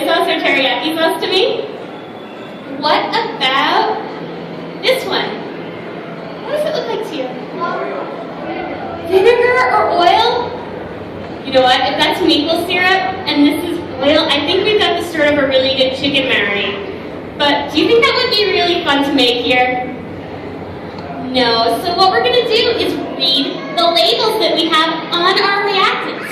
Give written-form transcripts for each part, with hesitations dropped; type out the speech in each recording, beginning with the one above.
soy sauce or teriyaki sauce to me. What about this one? What does it look like to you? Vinegar or oil? You know what? If that's maple syrup and this is oil, I think we've got the start of a really good chicken marinade. But do you think that would be really fun to make here? No. So what we're going to do is read the labels that we have on our reactants.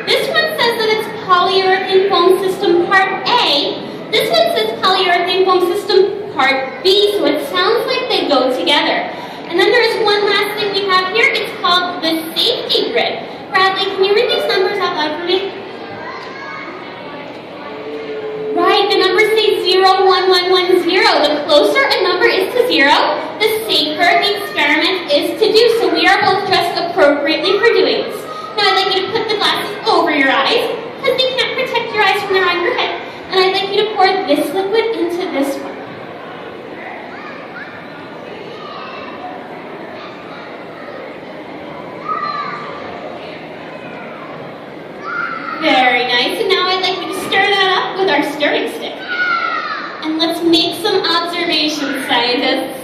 This one says that it's polyurethane foam system part A. This one says polyurethane foam system part B, so it sounds like they go together. And then there is one last thing we have here. It's called the safety grid. Bradley, can you read these numbers out loud for me? Right, the numbers say 0, 1, 1, 1, 0. The closer a number is to 0, the safer the experiment is to do. So we are both dressed appropriately for doing this. Now I'd like you to put the glasses over your eyes, because they can't protect your eyes when they're on your head. And I'd like you to pour this liquid into this one. Very nice. And now I'd like you to stir that up with our stirring stick. And let's make some observations, scientists.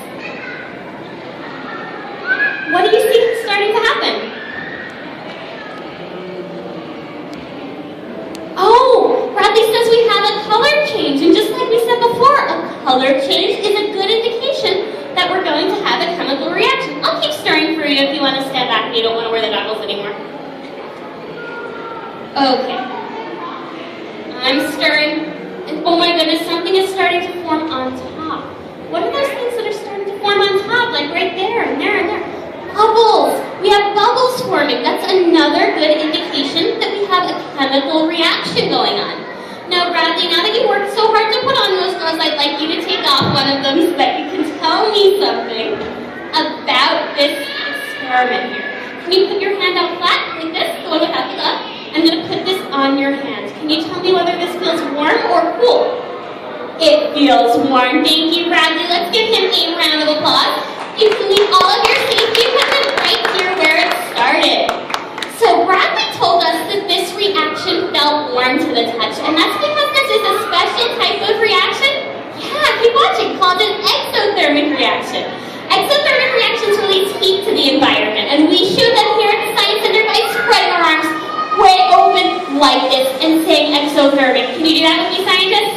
What do you think is starting to happen? Oh, Bradley says we have a color change. And just like we said before, a color change is a good indication that we're going to have a chemical reaction. I'll keep stirring for you if you want to stand back and you don't want to wear the goggles anymore. Okay. I'm stirring, and oh my goodness, something is starting to form on top. What are those things that are starting to form on top, like right there, and there, and there? Bubbles! We have bubbles forming. That's another good indication that we have a chemical reaction going on. Now, Bradley, now that you worked so hard to put on those gloves, I'd like you to take off one of them so that you can tell me something about this experiment here. Can you put your hand out flat, like this, the one without the glove? I'm going to put this on your hand. Can you tell me whether this feels warm or cool? It feels warm. Thank you, Bradley. Let's give him a round of applause. You can leave all of your safety equipment right here where it started. So Bradley told us that this reaction felt warm to the touch, and that's because this is a special type of reaction. Yeah, keep watching. Called an exothermic reaction. Exothermic reactions release heat to the environment, and we showed them here at the Science Center by spreading our arms way open like this and saying exothermic. Can you do that with me, scientists?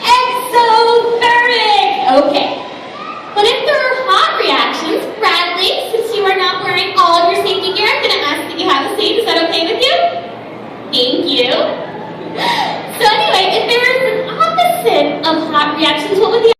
Exothermic! Okay. But if there are hot reactions, Bradley, since you are not wearing all of your safety gear, I'm going to ask that you have a seat. Is that okay with you? Thank you. So anyway, if there is an opposite of hot reactions, what would the